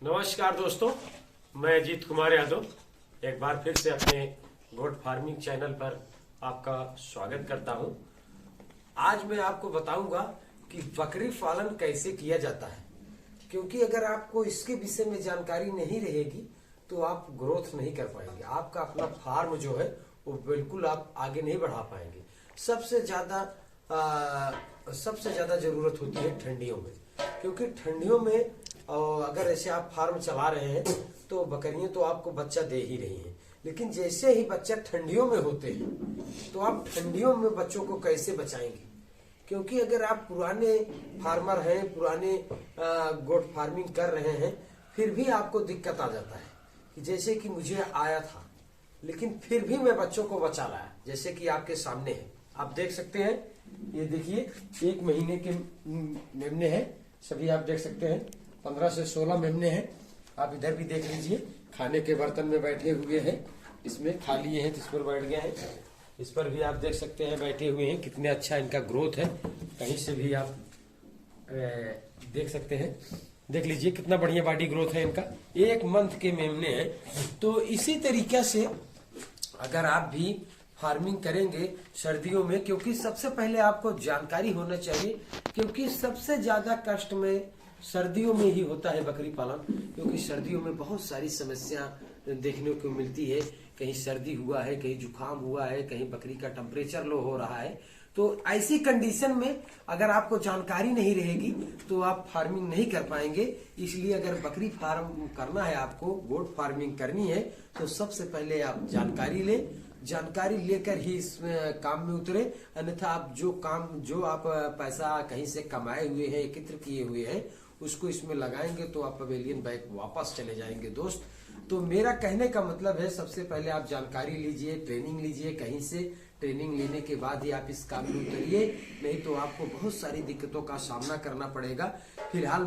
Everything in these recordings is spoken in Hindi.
नमस्कार दोस्तों, मैं अजीत कुमार यादव एक बार फिर से अपने गोट फार्मिंग चैनल पर आपका स्वागत करता हूं। आज मैं आपको बताऊंगा कि बकरी पालन कैसे किया जाता है, क्योंकि अगर आपको इसके विषय में जानकारी नहीं रहेगी तो आप ग्रोथ नहीं कर पाएंगे। आपका अपना फार्म जो है वो बिल्कुल आप आगे नहीं बढ़ा पाएंगे। सबसे ज्यादा जरूरत होती है ठंडियों में, क्योंकि ठंडियों में अगर ऐसे आप फार्म चला रहे हैं तो बकरियां तो आपको बच्चा दे ही रही हैं, लेकिन जैसे ही बच्चा ठंडियों में होते हैं तो आप ठंडियों में बच्चों को कैसे बचाएंगे? क्योंकि अगर आप पुराने फार्मर हैं, पुराने गोट फार्मिंग कर रहे हैं, फिर भी आपको दिक्कत आ जाता है कि जैसे कि मुझे आया था, लेकिन फिर भी मैं बच्चों को बचा लाया। जैसे कि आपके सामने है, आप देख सकते हैं, ये देखिए 1 महीने के मेमने हैं, सभी आप देख सकते हैं। 15 से 16 मेमने हैं। आप इधर भी देख लीजिए, खाने के बर्तन में बैठे हुए हैं, इसमें खा लिए हैं तो इस पर बैठ गए हैं। इस पर भी आप देख सकते हैं बैठे हुए हैं, कितने अच्छा इनका ग्रोथ है। कहीं से भी आप देख सकते हैं, देख लीजिए कितना बढ़िया बॉडी ग्रोथ है इनका। 1 मंथ के मेमने हैं। तो इसी तरीके से अगर आप भी फार्मिंग करेंगे सर्दियों में, क्योंकि सबसे पहले आपको जानकारी होना चाहिए, क्योंकि सबसे ज्यादा कष्ट में सर्दियों में ही होता है बकरी पालन। क्योंकि सर्दियों में बहुत सारी समस्या देखने को मिलती है। कहीं सर्दी हुआ है, कहीं जुकाम हुआ है, कहीं बकरी का टेम्परेचर लो हो रहा है। तो ऐसी कंडीशन में अगर आपको जानकारी नहीं रहेगी तो आप फार्मिंग नहीं कर पाएंगे। इसलिए अगर बकरी फार्म करना है, आपको गोट फार्मिंग करनी है, तो सबसे पहले आप जानकारी लें। जानकारी लेकर ही इस काम में उतरे, अन्यथा आप जो आप पैसा कहीं से कमाए हुए हैं, एकत्र किए हुए हैं, उसको इसमें लगाएंगे तो आप पवेलियन बैक वापस चले जाएंगे दोस्त। तो मेरा कहने का मतलब है, सबसे पहले आप जानकारी लीजिए, ट्रेनिंग लीजिए कहीं से। ट्रेनिंग लेने के बाद ही आप इस काम में उतरिए, नहीं तो आपको बहुत सारी दिक्कतों का सामना करना पड़ेगा। फिलहाल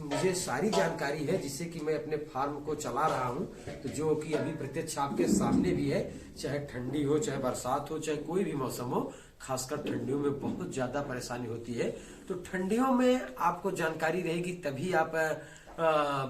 मुझे सारी जानकारी है, जिससे कि मैं अपने फार्म को चला रहा हूं, तो जो कि अभी प्रत्यक्ष आपके सामने भी है। चाहे ठंडी हो, चाहे बरसात हो, चाहे कोई भी मौसम हो, खासकर ठंडियों में बहुत ज्यादा परेशानी होती है। तो ठंडियों में आपको जानकारी रहेगी तभी आप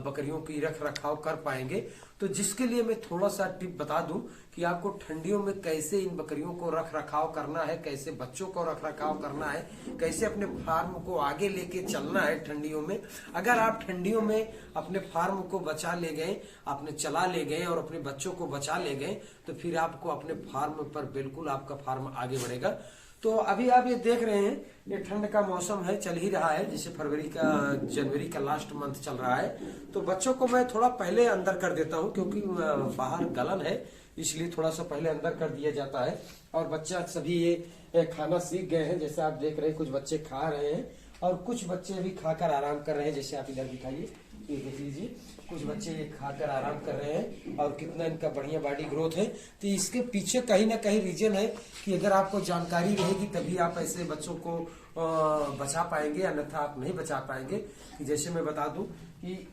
बकरियों की रख रखाव कर पाएंगे। तो जिसके लिए मैं थोड़ा सा टिप बता दूं कि आपको ठंडियों में कैसे इन बकरियों को रख रखाव करना है, कैसे बच्चों को रख रखाव करना है, कैसे अपने फार्म को आगे लेके चलना है ठंडियों में। अगर आप ठंडियों में अपने फार्म को बचा ले गए, अपने चला ले गए और अपने बच्चों को बचा ले गए, तो फिर आपको अपने फार्म पर बिल्कुल आपका फार्म आगे बढ़ेगा। तो अभी आप ये देख रहे हैं, ये ठंड का मौसम है, चल ही रहा है, जैसे जनवरी का लास्ट मंथ चल रहा है। तो बच्चों को मैं थोड़ा पहले अंदर कर देता हूँ, क्योंकि बाहर गलन है, इसलिए थोड़ा सा पहले अंदर कर दिया जाता है। और बच्चा सभी ये खाना सीख गए हैं, जैसे आप देख रहे हैं, कुछ बच्चे खा रहे हैं और कुछ बच्चे अभी खाकर आराम कर रहे हैं। जैसे आप इधर दिखाइए, ये देख लीजिए, कुछ बच्चे ये खाकर आराम कर रहे हैं और कितना इनका बढ़िया बॉडी ग्रोथ है। तो इसके पीछे कहीं ना कहीं रीजन है कि अगर आपको जानकारी रहेगी तभी आप ऐसे बच्चों को बचा पाएंगे, अन्यथा आप नहीं बचा पाएंगे। कि जैसे मैं बता दूं कि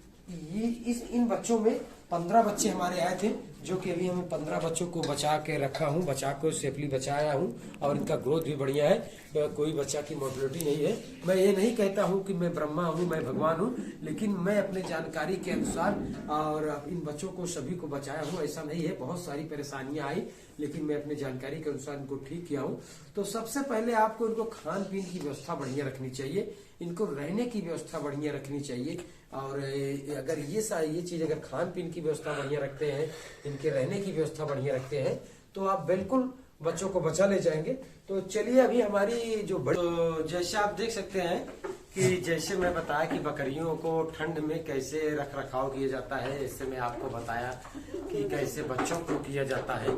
इन बच्चों में 15 बच्चे हमारे आए थे, जो कि अभी हमें 15 बच्चों को बचा के रखा हूं, बचा कर सेफली बचाया हूं, और इनका ग्रोथ भी बढ़िया है। कोई बच्चा की मोर्टेलिटी नहीं है। मैं ये नहीं कहता हूं कि मैं ब्रह्मा हूं, मैं भगवान हूं, लेकिन मैं अपने जानकारी के अनुसार और इन बच्चों को सभी को बचाया हूं। ऐसा नहीं है, बहुत सारी परेशानियां आई, लेकिन मैं अपने जानकारी के अनुसार इनको ठीक किया हूँ। तो सबसे पहले आपको इनको खान पीन की व्यवस्था बढ़िया रखनी चाहिए, इनको रहने की व्यवस्था बढ़िया रखनी चाहिए। और अगर ये चीज अगर खान पीन की व्यवस्था बढ़िया रखते हैं, इनके रहने की व्यवस्था बढ़िया रखते हैं, तो आप बिल्कुल बच्चों को बचा ले जाएंगे। तो चलिए अभी हमारी जो तो जैसे आप देख सकते हैं कि जैसे मैं बताया कि बकरियों को ठंड में कैसे रख रखाव किया जाता है, इससे मैं आपको बताया कि कैसे बच्चों को किया जाता है।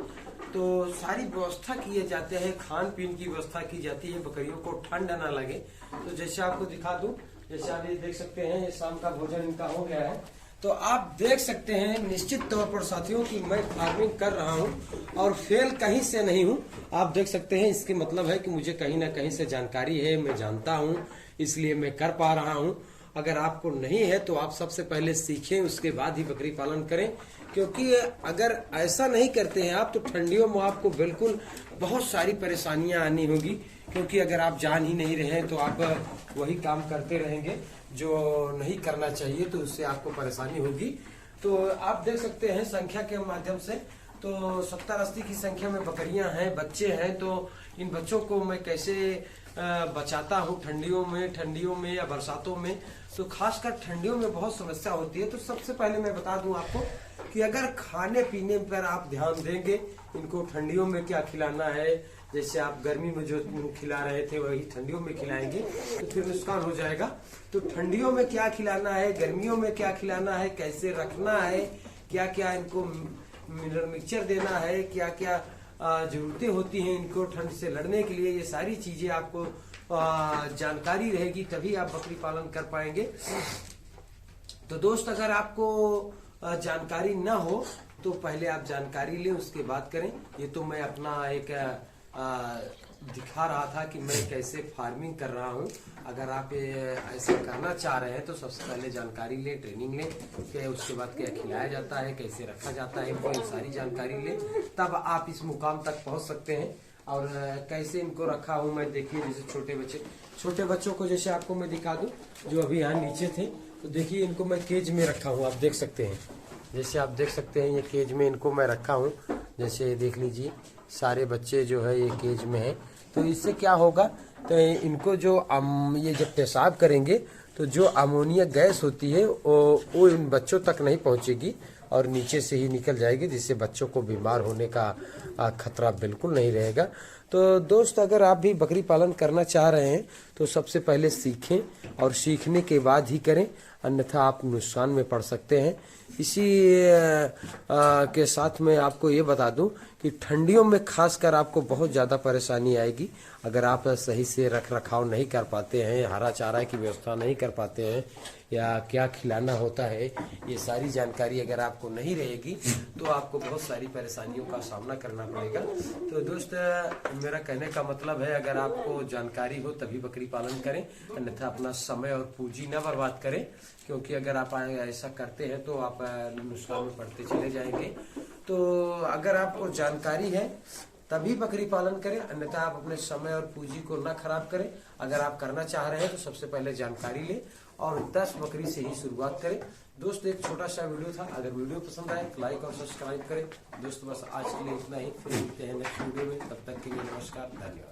तो सारी व्यवस्था किए जाते हैं, खान पीन की व्यवस्था की जाती है, बकरियों को ठंड ना लगे। तो जैसे आपको दिखा दूं, जैसे आप ये देख सकते हैं, ये शाम का भोजन इनका हो गया है। तो आप देख सकते हैं निश्चित तौर पर साथियों कि मैं फार्मिंग कर रहा हूं और फेल कहीं से नहीं हूं। आप देख सकते हैं, इसके मतलब है कि मुझे कहीं ना कहीं से जानकारी है, मैं जानता हूं, इसलिए मैं कर पा रहा हूं। अगर आपको नहीं है तो आप सबसे पहले सीखें, उसके बाद ही बकरी पालन करें। क्योंकि अगर ऐसा नहीं करते हैं आप, तो ठंडियों में आपको बिल्कुल बहुत सारी परेशानियां आनी होगी। क्योंकि अगर आप जान ही नहीं रहे हैं तो आप वही काम करते रहेंगे। जो नहीं करना चाहिए, तो उससे आपको परेशानी होगी। तो आप देख सकते हैं संख्या के माध्यम से, तो 70-80 की संख्या में बकरियां हैं, बच्चे हैं। तो इन बच्चों को मैं कैसे बचाता हूँ ठंडियों में या बरसातों में। तो खासकर ठंडियों में बहुत समस्या होती है। तो सबसे पहले मैं बता दूं आपको कि अगर खाने पीने पर आप ध्यान देंगे, इनको ठंडियों में क्या खिलाना है, जैसे आप गर्मी में जो खिला रहे थे वही ठंडियों में खिलाएंगे तो फिर नुकसान हो जाएगा। तो ठंडियों में क्या खिलाना है, गर्मियों में क्या खिलाना है, कैसे रखना है, क्या क्या इनको मिनरल मिक्सचर देना है, क्या क्या जरूरतें होती हैं इनको ठंड से लड़ने के लिए, ये सारी चीजें आपको जानकारी रहेगी, तभी आप बकरी पालन कर पाएंगे। तो दोस्त, अगर आपको जानकारी ना हो तो पहले आप जानकारी लें, उसके बाद करें। ये तो मैं अपना एक दिखा रहा था कि मैं कैसे फार्मिंग कर रहा हूँ। अगर आप ऐसे करना चाह रहे हैं तो सबसे पहले जानकारी लें, ट्रेनिंग लें कि उसके बाद क्या खिलाया जाता है, कैसे रखा जाता है, इनको सारी जानकारी लें, तब आप इस मुकाम तक पहुँच सकते हैं। और कैसे इनको रखा हूँ मैं, देखिए जैसे छोटे बच्चों को जैसे आपको मैं दिखा दूं, जो अभी यहाँ नीचे थे, तो देखिए इनको मैं केज में रखा हूँ। आप देख सकते हैं, जैसे आप देख सकते हैं ये केज में इनको मैं रखा हूँ। जैसे देख लीजिए सारे बच्चे जो है ये केज में है। तो इससे क्या होगा, तो इनको जो ये जब पेशाब करेंगे तो जो अमोनिया गैस होती है वो इन बच्चों तक नहीं पहुंचेगी और नीचे से ही निकल जाएगी, जिससे बच्चों को बीमार होने का खतरा बिल्कुल नहीं रहेगा। तो दोस्त, अगर आप भी बकरी पालन करना चाह रहे हैं तो सबसे पहले सीखें और सीखने के बाद ही करें, अन्यथा आप नुकसान में पड़ सकते हैं। इसी के साथ मैं आपको ये बता दूं कि ठंडियों में खासकर आपको बहुत ज़्यादा परेशानी आएगी अगर आप सही से रख रखाव नहीं कर पाते हैं, हरा चारा की व्यवस्था नहीं कर पाते हैं, या क्या खिलाना होता है, ये सारी जानकारी अगर आपको नहीं रहेगी तो आपको बहुत सारी परेशानियों का सामना करना पड़ेगा। तो दोस्त, मेरा कहने का मतलब है, अगर आपको जानकारी हो तभी बकरी पालन करें, अन्यथा अपना समय और पूंजी न बर्बाद करें, क्योंकि अगर आप ऐसा करते हैं तो आप नुकसान में पड़ते चले जाएंगे। तो अगर आपको जानकारी है तभी बकरी पालन करें, अन्यथा आप अपने समय और पूंजी को न खराब करें। अगर आप करना चाह रहे हैं तो सबसे पहले जानकारी लें और 10 बकरी से ही शुरुआत करें। दोस्त, एक छोटा सा वीडियो था, अगर वीडियो पसंद आए तो लाइक और सब्सक्राइब करें। दोस्त, बस आज के लिए इतना ही, फिर मिलते हैं नेक्स्ट वीडियो में, तब तक के लिए नमस्कार, धन्यवाद।